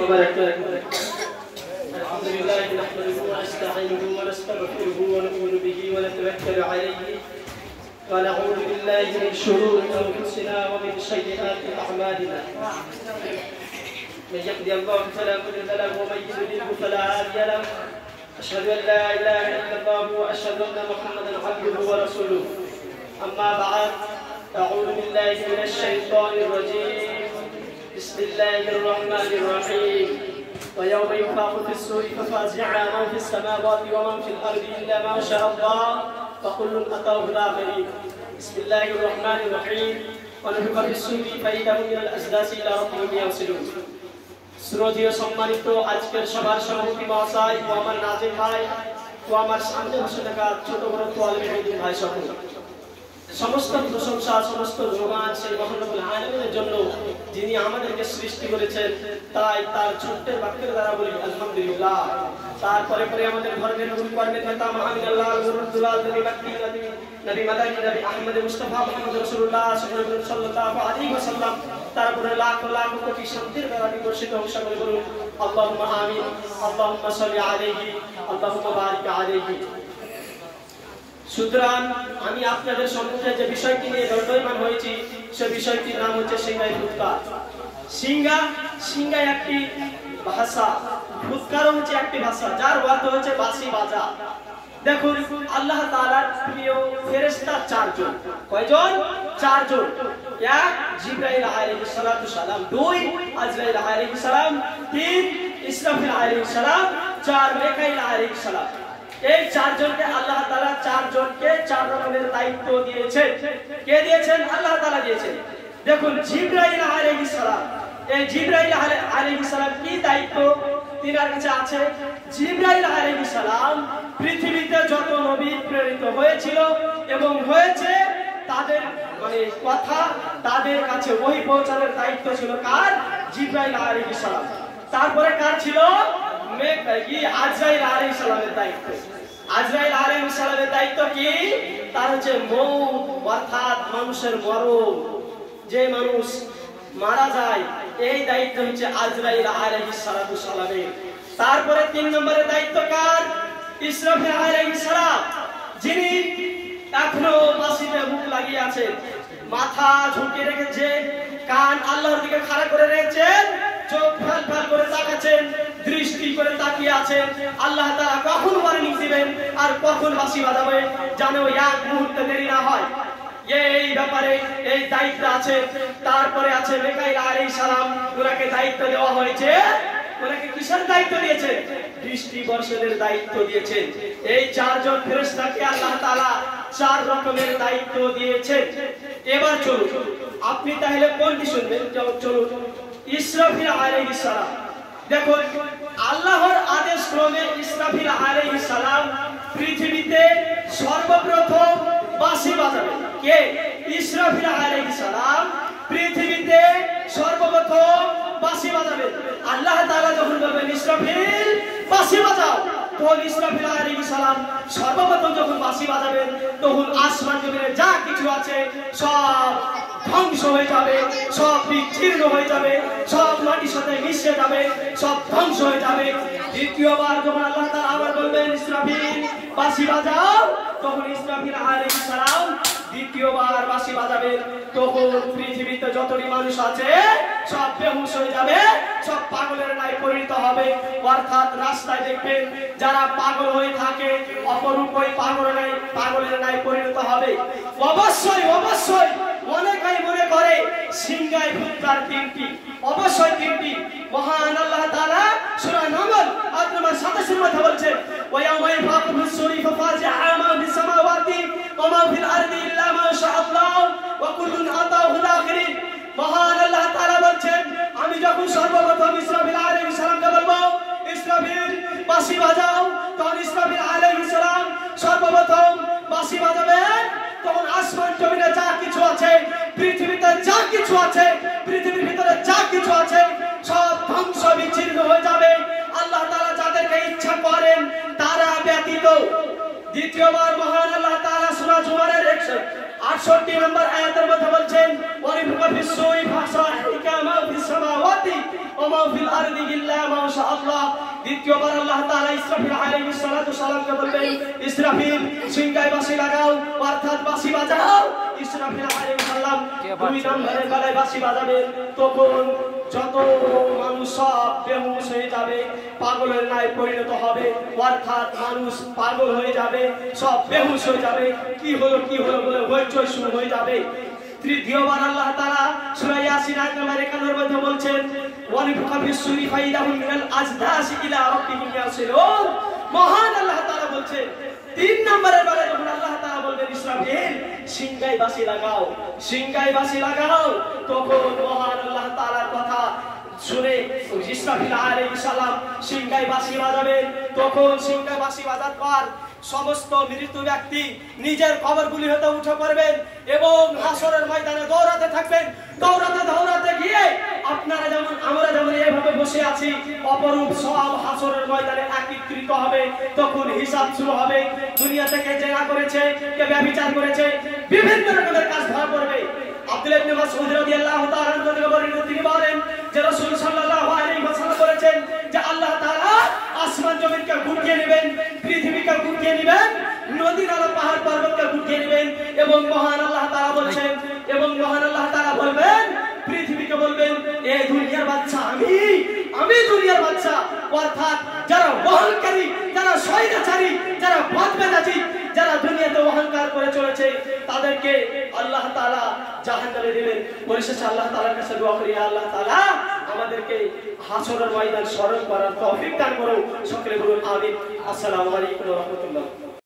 وبارك لكم. الحمد لله نحمده ونستعينه ونستغفره ونؤمن به ونتوكل عليه ونعوذ بالله من شرور انفسنا ومن سيئات اعمالنا. من يهدي الله فلا مضل له ومن يضلل فلا هادي له. أشهد أن لا إله إلا الله وأشهد أن محمدا عبده ورسوله. أما بعد أعوذ بالله من الشيطان الرجيم. بسم الله الرحمن الرحيم. ويوم ينفخ في الصور ففزع من في السماوات ومن في الأرض إلا ما شاء الله فكل أتوه داخرين. بسم الله الرحمن الرحيم. ونفخ في الصور فإذا هم من الأجداث إلى ربهم ينسلون. শ্রদ্ধেয় সম্মানিত আজকের সবার সভাপতি মহাশয় ও আমার নাজিম ভাই ও আমার সামনে বসে থাকা ছোট বড় তোয়ালিম ভাই সকল, সমস্ত প্রশংসা সমস্ত গুণগান সেই মহানবুল আলামিনের জন্য যিনি আমাদেরকে সৃষ্টি করেছেন, তাই তার ছোট্টের বাক্যের দ্বারা বলি আলহামদুলিল্লাহ। তারপরে পরে আমাদের ধর্মের গুরু কর্মের নেতা মহামিনাল্লাহ গুরুদুল্লাহ নবী বাক্কি নবী মাদানী নবী আহমদ মুস্তাফা মুহাম্মদ রাসূলুল্লাহ সাল্লাল্লাহু আলাইহি ওয়াসাল্লাম, তারপরে লাখ লাখ কোটি শান্তির দ্বারা বিবর্ষিত হোক। সকলে বলুন আল্লাহুম্মা আমিন। আল্লাহুম্মা সাল্লি আলাইহি আল্লাহুম্মা বারিক আলাইহি। সুতরাং আমি আপনাদের সম্মুখে যে বিষয়টি নিয়ে দণ্ডায়মান হয়েছি সে বিষয়টির নাম হচ্ছে সিংহাই ফুৎকার। সিংহা একটি ভাষা, ফুৎকার হচ্ছে একটি ভাষা যার অর্থ হচ্ছে বাঁশি বাজা। দেখুন আল্লাহ তাআলার প্রিয় ফেরেশতা চারজন। কয়জন? চারজন। এক জিবরাইল আলাইহিস সালাতু সালাম, দুই আজরাইল আলাইহিস সালাম, তিন ইসরাফিল আলাইহিস সালাম, চার মিকাইল আলাইহিস সালাম। এই চারজনকে আল্লাহ তাআলা চারজনকে চার রকমের দায়িত্ব দিয়েছেন। কে দিয়েছেন? আল্লাহ তাআলা দিয়েছেন। দেখুন জিবরাইল আলাইহিস সালাম, এই জিবরাইল আলাইহিস সালাম কি দায়িত্ব তিনার কাছে আছে? জিবরাইল আলাইহিস সালাম পৃথিবীতে যত নবী প্রেরিত হয়েছিল এবং হয়েছে তাদের কথা তাদের কাছে ওহী পৌঁছানোর দায়িত্ব ছিল কার? জিবরাইল আলাইহিস সালাম। তারপরে কার ছিল? আজরাইল আলাইহিস সালামের দায়িত্ব। আজরাইল আলাইহিস সালামের দায়িত্ব কি? তার হচ্ছে মউত, অর্থাৎ মানুষের মরণ, যে মানুষ মারা যায় এই দায়িত্ব হচ্ছে আজরাইল আলাইহিস সালামের। তারপরে তিন নম্বরের দায়িত্ব কার? ইসরাফিল আলাইহিস সালাম, যিনি এখনো বাঁশিতে মুখ লাগিয়ে আছেন, মাথা ঝুঁকিয়ে রেখেছে, কান আল্লাহর দিকে খাড়া করে রেখেছেন, চোখ ফাল ফাল করে তাকাচ্ছেন, দৃষ্টি করে তাকিয়ে আছেন আল্লাহ তাআলা কখন ওয়ার্নিং দিবেন আর কখন বাঁশি বাজাবেন যেন এক মুহূর্তে দেরি না হয়। এই ব্যাপারে এই দায়িত্ব আছে। তারপরে আছে মিকাইল আলাইহিস সালাম, ওনাকে দায়িত্ব দেওয়া হয়েছে। ওনাকে কিসের দায়িত্ব দিয়েছেন? বৃষ্টি বর্ষণের দায়িত্ব দিয়েছেন। এই চারজন ফেরেশতাকে আল্লাহ তাআলা চার রকমের দায়িত্ব দিয়েছেন। এবার চলুন আপনি তাহলে কোনটি শুনবেন? চলুন ইসরাফিল আলাইহিস সালাম। দেখুন আল্লাহর আদেশ ক্রমে ইসরাফিল আলাইহিস সালাম পৃথিবীতে সর্বপ্রথম বাঁশি বাজাবেন। কে? ইসরাফিল আলাইহিস সালাম পৃথিবীতে সর্বপ্রথম বাঁশি বাজাবেন। আল্লাহ তাআলা যখন বলবেন ইসরাফিল বাঁশি বাজাও, তখন ইসরাফিল আলাইহিস সালাম সর্বপ্রথম যখন বাঁশি বাজাবেন তখন আসমান জমিনে যা কিছু আছে সব ধ্বংস হয়ে যাবে, সব বিচ্ছিন্ন হয়ে যাবে, সব মাটির সাথে মিশে যাবে, সব ধ্বংস হয়ে যাবে। দ্বিতীয়বার যখন আল্লাহ তাআলা আবার বলবেন ইসরাফিল বাঁশি বাজাও, তখন ইসরাফিল আলাইহিস সালাম দ্বিতীয়বার বাঁশি বাজাবে। তখন পৃথিবীতে যতটি মানুষ আছে সব বেহুশ হয়ে যাবে, সব পাগলের ন্যায় পরিণত হবে। অর্থাৎ রাস্তায় দেখবেন যারা পাগল হয়ে থাকে অপরূপ ওই পাগলের ন্যায় পরিণত হবে। অবশ্যই অবশ্যই অনেকেই মনে করে সিংহায় ফুৎকার তিনটি, অবশ্যই তিনটি। মহান আল্লাহ তাআলা সূরা নামল আয়াত নম্বর 27 এর মধ্যে বলছেন ওয়ায়াউমা ইয়াফাকু ফিস-সূরি ফাফাজিআ মা ফিস সামাওয়াতি ওয়া মা ফিল আরদি ইল্লা মা শাআল্লাহ ওয়া কুল্লুন আতাহু দাখিরিন। মহান আল্লাহ তাআলা বলছেন আমি যখন সর্বপ্রথম ইসরাফিল আলাইহিস সালামকে বলবো ইসরাফিল বাঁশি বাজাও, তখন ইসরাফিল আলাইহিস সালাম সর্বপ্রথম বাঁশি বাজাবেন। তখন আসমান জমিনে যা কিছু আছে, পৃথিবীতে যা কিছু আছে, পৃথিবীর ভিতরে যা কিছু আছে সব ধ্বংস বিচ্ছিন্ন হয়ে যাবে। আল্লাহ তাআলা যাদেরকে ইচ্ছা করেন তারা ব্যতীত। দ্বিতীয়বার মহান আল্লাহ তাআলা সূরা জুমারের 168 নম্বর আয়াতের মধ্যে বলছেন ওয়ারিফা ফিস-সূরি ফাসাহিকা মা ফিস সামাওয়াতি ওয়া মা ফিল আরদি ইল্লা মা শাআল্লাহ। দ্বিতীয়বার আল্লাহ তাআলা ইসরাফিল আলাইহিস সালাতু সালামকে বলবেন, ইসরাফিল সিংহায় বাঁশি লাগাও, অর্থাৎ বাঁশি বাজাও। ইসরাফিল আলাইহিস সালাম দুই নম্বরের বেলায় বাঁশি বাজাবেন, তখন যত মানুষ সব বেহুশ হয়ে যাবে, পাগলের ন্যায় পরিণত হবে, অর্থাৎ মানুষ পাগল হয়ে যাবে, সব বেহুশ হয়ে যাবে, কি হলো বলে হইচই শুরু হয়ে যাবে। তৃতীয়বার আল্লাহ তাআলা সূরা ইয়াসিন আয়াত নম্বর 51 মধ্যে বলছেন, ওয়ানিফখা ফিস-সূরি ফাইদাহুম মিনাল আজদাসি ইলা রাব্বিহিম ইয়াসিলুন। মহান আল্লাহ তাআলা বলছেন, তিন নম্বরের বেলায় যখন আল্লাহ তাআলা বলবেন ইসরাফিল সিংহায় বাঁশি লাগাও, সিংহায় বাঁশি লাগাও, তখন মহান আল্লাহ তাআলার কথা শুনে ইসরাফিল আলাইহিস সালাম সিংহায় বাঁশি বাজাবেন। তখন সিংহায় বাঁশি বাজার পর সমস্ত মৃত ব্যক্তি নিজের কবরগুলি হতে উঠে পড়বেন এবং হাসরের ময়দানে দৌড়াতে থাকবেন। দৌড়াতে গিয়ে আপনারা যেমন আমরা যেমন এইভাবে বসে আছি, অপরূপ সব হাসরের ময়দানে একত্রিত হবে। তখন হিসাব শুরু হবে, দুনিয়া থেকে জেনা করেছে, কে ব্যভিচার করেছে, বিভিন্ন রকমের কাজ ধরা পড়বে। আব্দুল্লাহ ইবনে মাসউদ রাদিয়াল্লাহু তাআলা আনহু থেকে বর্ণিত, তিনি বলেন যে রাসূল সাল্লাল্লাহু আলাইহি ওয়াসাল্লাম বলেছেন যে আল্লাহ তাআলা আসমান জমিনকে গুটিয়ে নেবেন, পৃথিবীকে গুটিয়ে নেবেন, নদী নালা পাহাড় পর্বতকে গুটিয়ে নেবেন এবং মহান আল্লাহ তাআলা বলবেন, পৃথিবীকে বলবেন, এই দুনিয়ার বাদশা আমি দুনিয়ার বাদশা। অর্থাৎ যারা অহংকারী, যারা স্বৈরাচারী, যারা বদমেজাজি, যারা দুনিয়াতে অহংকার করে চলেছে, তাদেরকে আল্লাহ তাআলা জাহান্নামে দিবেন। পরিশেষে আল্লাহ তাআলার কাছে দোয়া করি, আল্লাহ তাআলা আমাদেরকে হাসরের ময়দান স্মরণ করার তৌফিক দান করুন। সকলে বলুন আমিন। আসসালামু আলাইকুম ওয়া রাহমাতুল্লাহ।